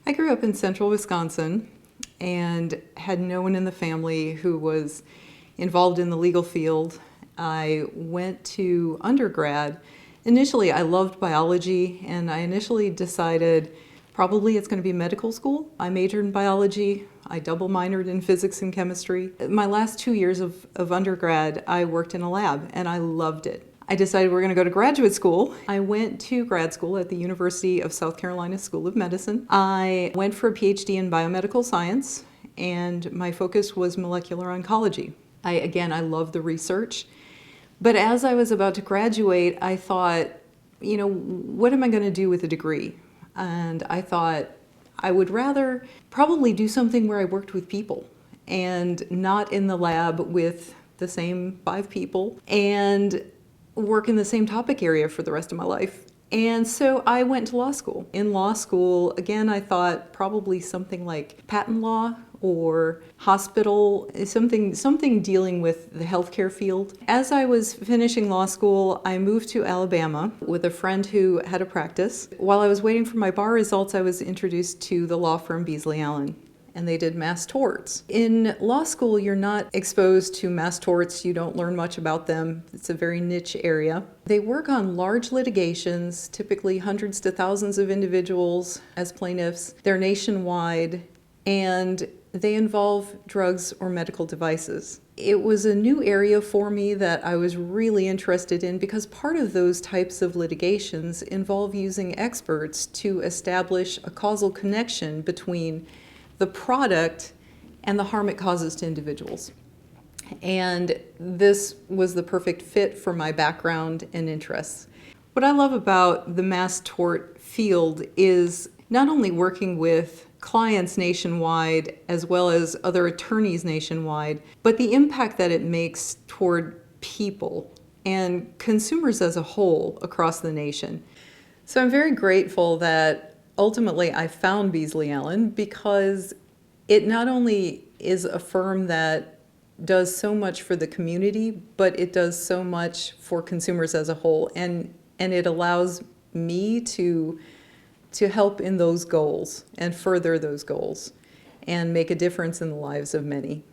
I grew up in central Wisconsin and had no one in the family who was involved in the legal field. I went to undergrad. Initially, I loved biology, and I initially decided probably it's going to be medical school. I majored in biology. I double minored in physics and chemistry. My last 2 years of undergrad, I worked in a lab, and I loved it. I decided we're going to go to graduate school. I went to grad school at the University of South Carolina School of Medicine. I went for a PhD in biomedical science, and my focus was molecular oncology. I love the research. But as I was about to graduate, I thought, what am I going to do with a degree? And I thought I would rather probably do something where I worked with people and not in the lab with the same 5 people and work in the same topic area for the rest of my life. And so I went to law school. In law school, again, I thought probably something like patent law or hospital, something dealing with the healthcare field. As I was finishing law school, I moved to Alabama with a friend who had a practice. While I was waiting for my bar results, I was introduced to the law firm Beasley Allen, and they did mass torts. In law school, you're not exposed to mass torts. You don't learn much about them. It's a very niche area. They work on large litigations, typically hundreds to thousands of individuals as plaintiffs. They're nationwide, and they involve drugs or medical devices. It was a new area for me that I was really interested in because part of those types of litigations involve using experts to establish a causal connection between the product and the harm it causes to individuals. And this was the perfect fit for my background and interests. What I love about the mass tort field is not only working with clients nationwide as well as other attorneys nationwide, but the impact that it makes toward people and consumers as a whole across the nation. So I'm very grateful that ultimately I found Beasley Allen because it not only is a firm that does so much for the community, but it does so much for consumers as a whole, and it allows me to help in those goals and further those goals and make a difference in the lives of many.